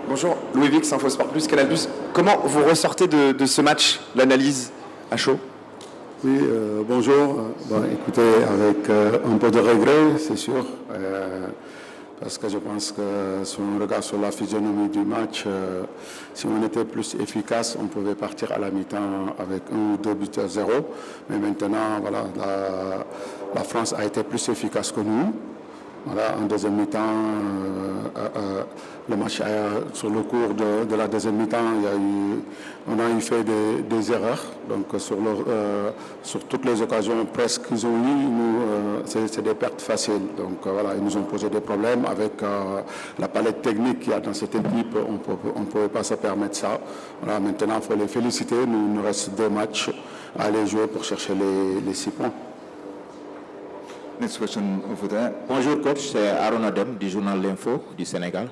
Bonjour, Louis Vix, Infosport Plus, Canal Plus. Comment vous ressortez de ce match, l'analyse à chaud? Oui, bonjour. Écoutez, avec un peu de regret, c'est sûr, parce que je pense que si on regarde sur la physionomie du match, si on était plus efficace, on pouvait partir à la mi-temps avec 1 ou 2 buts à 0. Mais maintenant, voilà, la France a été plus efficace que nous. Voilà, en deuxième mi-temps, le match sur le cours de la deuxième mi-temps, on a eu fait des erreurs. Donc sur toutes les occasions presque qu'ils ont eues, c'est des pertes faciles. Donc voilà, ils nous ont posé des problèmes avec la palette technique qu'il y a dans cette équipe. On ne pouvait pas se permettre ça. Voilà, maintenant, il faut les féliciter. Il nous reste 2 matchs à aller jouer pour chercher les 6 points. Next question over there. Bonjour coach, c'est Aaron Adem du journal L'Info du Sénégal.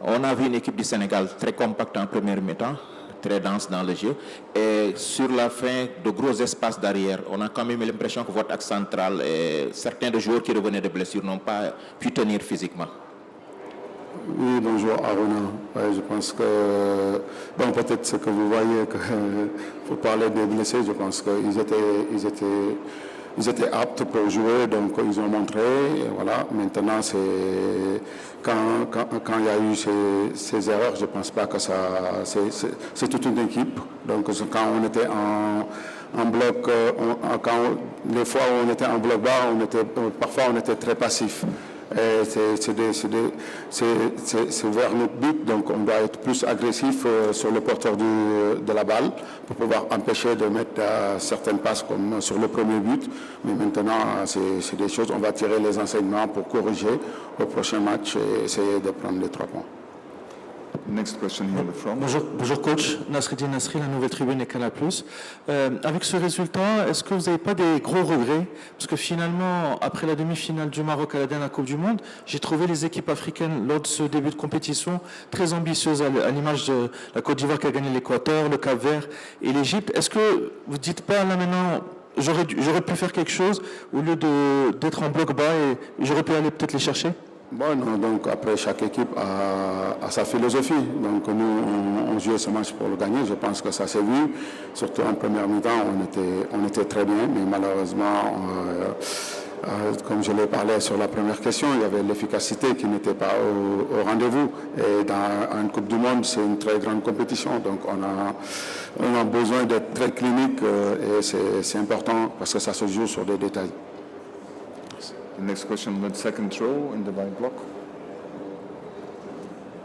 On a vu une équipe du Sénégal très compacte en première mi-temps, très dense dans le jeu. Et sur la fin, de gros espaces d'arrière. On a quand même l'impression que votre axe central et certains des joueurs qui revenaient de blessures n'ont pas pu tenir physiquement. Oui, bonjour Aruna. Ouais, je pense que, bon, peut-être ce que vous voyez, faut parler des blessés, je pense qu'ils étaient aptes pour jouer, donc ils ont montré. Et voilà, maintenant, quand il y a eu ces erreurs, je ne pense pas que ça. C'est toute une équipe. Donc quand on était en bloc, les fois où on était en bloc bas, parfois on était très passif. C'est vers notre but, donc on doit être plus agressif sur le porteur de la balle pour pouvoir empêcher de mettre certaines passes comme sur le premier but. Mais maintenant, c'est des choses, on va tirer les enseignements pour corriger au prochain match et essayer de prendre les 3 points. Next question here in the front. Bonjour coach, Nasreddine Nasri, la Nouvelle Tribune et Canal+. Avec ce résultat, est-ce que vous n'avez pas des gros regrets? Parce que finalement, après la demi-finale du Maroc à la dernière Coupe du Monde, j'ai trouvé les équipes africaines lors de ce début de compétition très ambitieuses, à l'image de la Côte d'Ivoire qui a gagné l'Équateur, le Cap-Vert et l'Égypte. Est-ce que vous ne dites pas là maintenant, j'aurais pu faire quelque chose au lieu d'être en bloc bas et j'aurais pu aller peut-être les chercher? Bon, non, donc après, chaque équipe a sa philosophie. Donc nous, on jouait ce match pour le gagner. Je pense que ça s'est vu. Surtout en première mi-temps, on était très bien. Mais malheureusement, comme je l'ai parlé sur la première question, il y avait l'efficacité qui n'était pas au rendez-vous. Et dans une Coupe du Monde, c'est une très grande compétition. Donc on a besoin d'être très clinique et c'est important parce que ça se joue sur des détails. The next question, the second row in the white block.